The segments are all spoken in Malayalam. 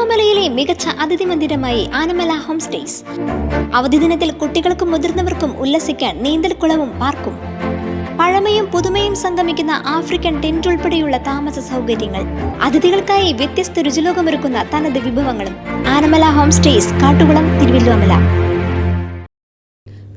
തിരുവല്ലോമലയിലെ മികച്ച അതിഥി മന്ദിരമായി ആനമല ഹോം സ്റ്റേസ്. അവധി ദിനത്തിൽ കുട്ടികൾക്കും മുതിർന്നവർക്കും ഉല്ലസിക്കാൻ നീന്തൽക്കുളവും പാർക്കും. പഴമയും പുതുമയും സംഗമിക്കുന്ന ആഫ്രിക്കൻ ടെന്റ് ഉൾപ്പെടെയുള്ള താമസ സൗകര്യങ്ങൾ, അതിഥികൾക്കായി വ്യത്യസ്ത രുചിലോകമൊരുക്കുന്ന തനത് വിഭവങ്ങളും. ആനമല ഹോം സ്റ്റേസ്, കാട്ടുകുളം, തിരുവല്ലോമല.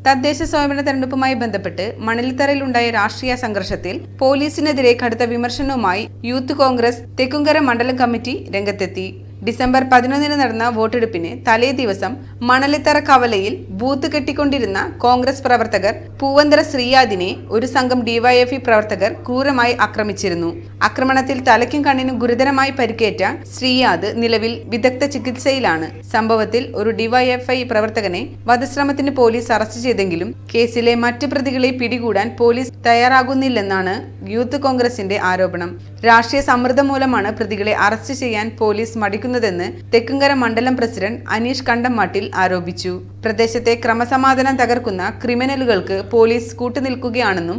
തദ്ദേശ സ്വയംഭരണ തെരഞ്ഞെടുപ്പുമായി ബന്ധപ്പെട്ട് മണലിത്തറയിലുണ്ടായ രാഷ്ട്രീയ സംഘർഷത്തിൽ പോലീസിനെതിരെ കടുത്ത വിമർശനവുമായി യൂത്ത് കോൺഗ്രസ് തെക്കുംകര മണ്ഡലം കമ്മിറ്റി രംഗത്തെത്തി. ഡിസംബർ 11 നടന്ന വോട്ടെടുപ്പിന് തലേ ദിവസം മണലിത്തറ കവലയിൽ ബൂത്ത് കെട്ടിക്കൊണ്ടിരുന്ന കോൺഗ്രസ് പ്രവർത്തകർ പൂവന്തര ശ്രീയാദിനെ ഒരു സംഘം ഡിവൈഎഫ്ഐ പ്രവർത്തകർ ക്രൂരമായി ആക്രമിച്ചിരുന്നു. ആക്രമണത്തിൽ തലയ്ക്കും കണ്ണിനും ഗുരുതരമായി പരിക്കേറ്റ ശ്രീയാദ് നിലവിൽ വിദഗ്ധ ചികിത്സയിലാണ്. സംഭവത്തിൽ ഒരു ഡിവൈഎഫ്ഐ പ്രവർത്തകനെ വധശ്രമത്തിന് പോലീസ് അറസ്റ്റ് ചെയ്തെങ്കിലും കേസിലെ മറ്റ് പ്രതികളെ പിടികൂടാൻ പോലീസ് തയ്യാറാകുന്നില്ലെന്നാണ് യൂത്ത് കോൺഗ്രസിന്റെ ആരോപണം. രാഷ്ട്രീയ സമ്മർദ്ദം മൂലമാണ് പ്രതികളെ അറസ്റ്റ് ചെയ്യാൻ പോലീസ് മടിക്കുന്നതെന്ന് തെക്കുംകര മണ്ഡലം പ്രസിഡന്റ് അനീഷ് കണ്ടംമാട്ടിൽ ആരോപിച്ചു. പ്രദേശത്തെ ക്രമസമാധാനം തകർക്കുന്ന ക്രിമിനലുകൾക്ക് പോലീസ് കൂട്ടുനിൽക്കുകയാണെന്നും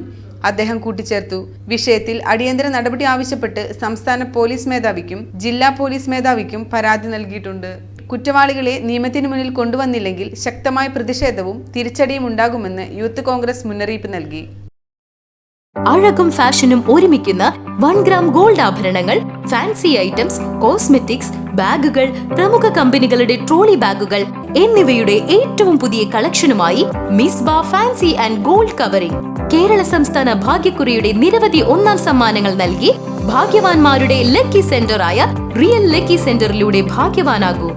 അദ്ദേഹം കൂട്ടിച്ചേർത്തു. വിഷയത്തിൽ അടിയന്തര നടപടി ആവശ്യപ്പെട്ട് സംസ്ഥാന പോലീസ് മേധാവിക്കും ജില്ലാ പോലീസ് മേധാവിക്കും പരാതി നൽകിയിട്ടുണ്ട്. കുറ്റവാളികളെ നിയമത്തിന് മുന്നിൽ കൊണ്ടുവന്നില്ലെങ്കിൽ ശക്തമായ പ്രതിഷേധവും തിരിച്ചടിയും ഉണ്ടാകുമെന്ന് യൂത്ത് കോൺഗ്രസ് മുന്നറിയിപ്പ് നൽകി. അഴകും ഫാഷനും ഒരുമിക്കുന്ന 1 ഗ്രാം ഗോൾഡ് ആഭരണങ്ങൾ, ഫാൻസി ഐറ്റംസ്, കോസ്മെറ്റിക്സ്, ബാഗുകൾ, പ്രമുഖ കമ്പനികളുടെ ട്രോളി ബാഗുകൾ എന്നിവയുടെ ഏറ്റവും പുതിയ കളക്ഷനുമായി Misba fancy and gold covering. Kerala സംസ്ഥാന ഭാഗ്യക്കുറിയുടെ നിരവധി 1ാം സമ്മാനങ്ങൾ നൽകി ഭാഗ്യവാന്മാരുടെ ലക്കി സെന്ററായ റിയൽ ലക്കി സെന്ററിലൂടെ ഭാഗ്യവാനാകൂ.